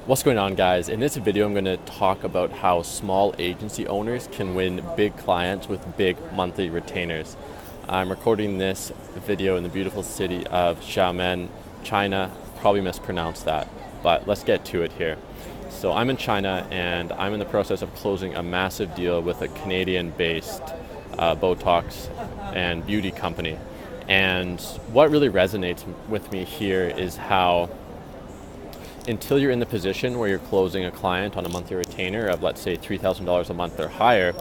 What's going on, guys? In this video, I'm going to talk about how small agency owners can win big clients with big monthly retainers. I'm recording this video in the beautiful city of Xiamen, China. Probably mispronounced that, but let's get to it here. So I'm in China and I'm in the process of closing a massive deal with a Canadian-based Botox and beauty company. And what really resonates with me here is how until you're in the position where you're closing a client on a monthly retainer of, let's say, $3,000 a month or higher,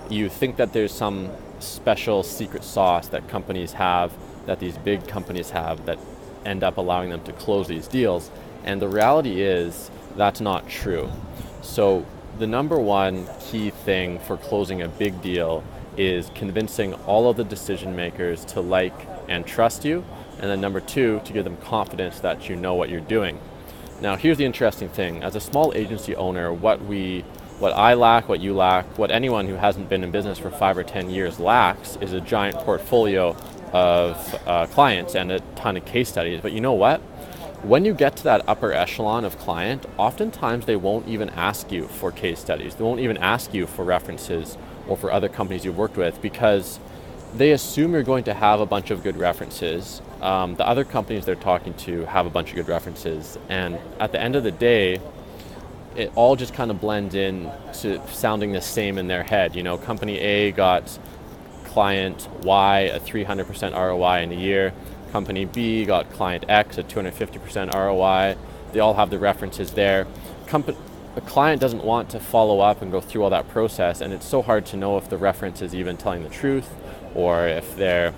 you think that there's some special secret sauce that companies have, that these big companies have, that end up allowing them to close these deals. And the reality is that's not true. So the number one key thing for closing a big deal is convincing all of the decision makers to like and trust you. And then number two, to give them confidence that you know what you're doing. Now, here's the interesting thing. As a small agency owner, what I lack, what you lack, what anyone who hasn't been in business for 5 or 10 years lacks is a giant portfolio of clients and a ton of case studies. But you know what? When you get to that upper echelon of client, oftentimes they won't even ask you for case studies. They won't even ask you for references or for other companies you've worked with because they assume you're going to have a bunch of good references. The other companies they're talking to have a bunch of good references. And at the end of the day, it all just kind of blends in to sounding the same in their head. You know, company A got client Y a 300% ROI in a year. Company B got client X a 250% ROI. They all have the references there. A client doesn't want to follow up and go through all that process, and it's so hard to know if the reference is even telling the truth or if they're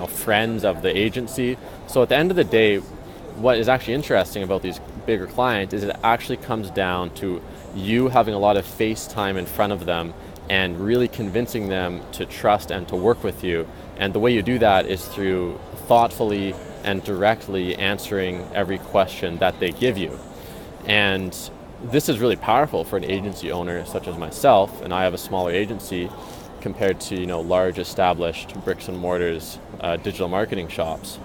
friends of the agency. So at the end of the day, what is actually interesting about these bigger clients is it actually comes down to you having a lot of face time in front of them and really convincing them to trust and to work with you. And the way you do that is through thoughtfully and directly answering every question that they give you. And this is really powerful for an agency owner such as myself, and I have a smaller agency compared to large established bricks and mortars digital marketing shops,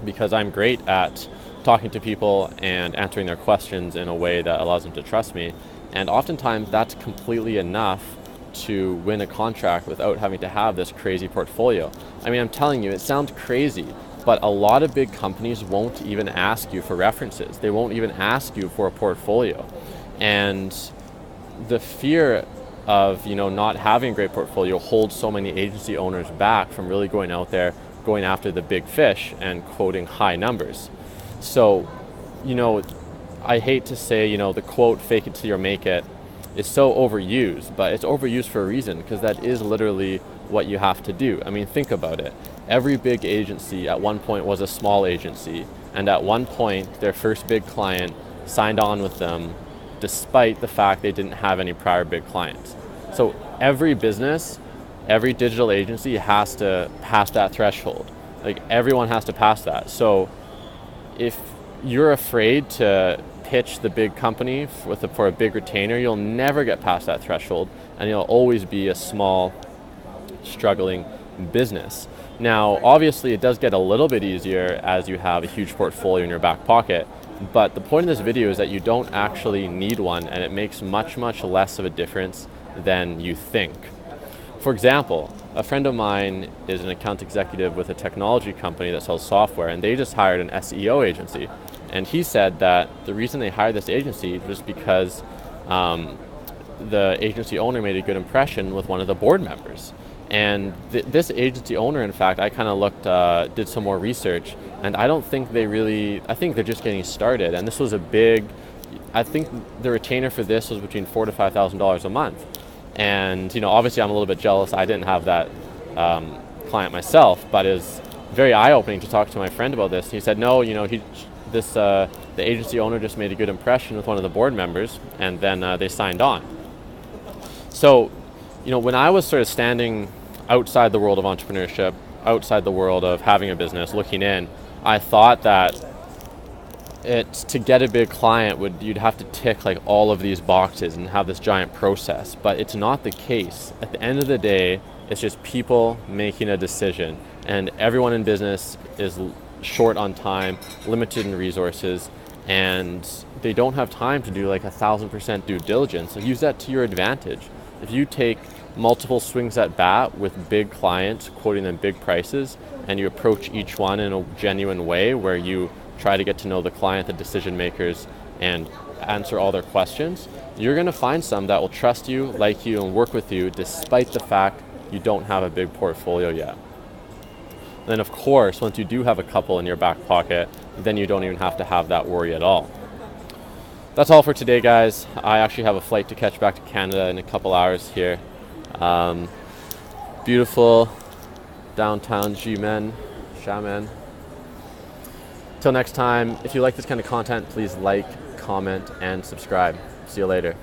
because I'm great at talking to people and answering their questions in a way that allows them to trust me. And oftentimes that's completely enough to win a contract without having to have this crazy portfolio. I mean, I'm telling you, it sounds crazy, but a lot of big companies won't even ask you for references. They won't even ask you for a portfolio. And the fear of not having a great portfolio holds so many agency owners back from really going out there, going after the big fish and quoting high numbers. So, I hate to say, the quote, fake it till you make it, is so overused, but it's overused for a reason, because that is literally what you have to do. I mean, think about it. Every big agency at one point was a small agency, and at one point their first big client signed on with them despite the fact they didn't have any prior big clients. So every business, every digital agency has to pass that threshold. Like, everyone has to pass that. So if you're afraid to pitch the big company for a big retainer, you'll never get past that threshold, and you'll always be a small, struggling business. Now, obviously, it does get a little bit easier as you have a huge portfolio in your back pocket, but the point of this video is that you don't actually need one, and it makes much, much less of a difference than you think. For example, a friend of mine is an account executive with a technology company that sells software, and they just hired an SEO agency. And he said that the reason they hired this agency was because the agency owner made a good impression with one of the board members. And this agency owner, in fact, I kind of did some more research, and I think they're just getting started. And this was I think the retainer for this was between $4,000 to $5,000 a month. And, obviously I'm a little bit jealous. I didn't have that client myself, but it was very eye-opening to talk to my friend about this. He said, no, the agency owner just made a good impression with one of the board members, and then they signed on. So, when I was sort of standing outside the world of entrepreneurship, outside the world of having a business, looking in, I thought that to get a big client you'd have to tick like all of these boxes and have this giant process, but it's not the case. At the end of the day, it's just people making a decision, and everyone in business is short on time, limited in resources, and they don't have time to do like 1,000% due diligence. So use that to your advantage. If you take multiple swings at bat with big clients, quoting them big prices, and you approach each one in a genuine way where you try to get to know the client, the decision makers, and answer all their questions, you're going to find some that will trust you, like you, and work with you despite the fact you don't have a big portfolio yet. Then of course, once you do have a couple in your back pocket, then you don't even have to have that worry at all. That's all for today, guys. I actually have a flight to catch back to Canada in a couple hours here. Beautiful downtown Xiamen. Till next time, if you like this kind of content, please like, comment, and subscribe. See you later.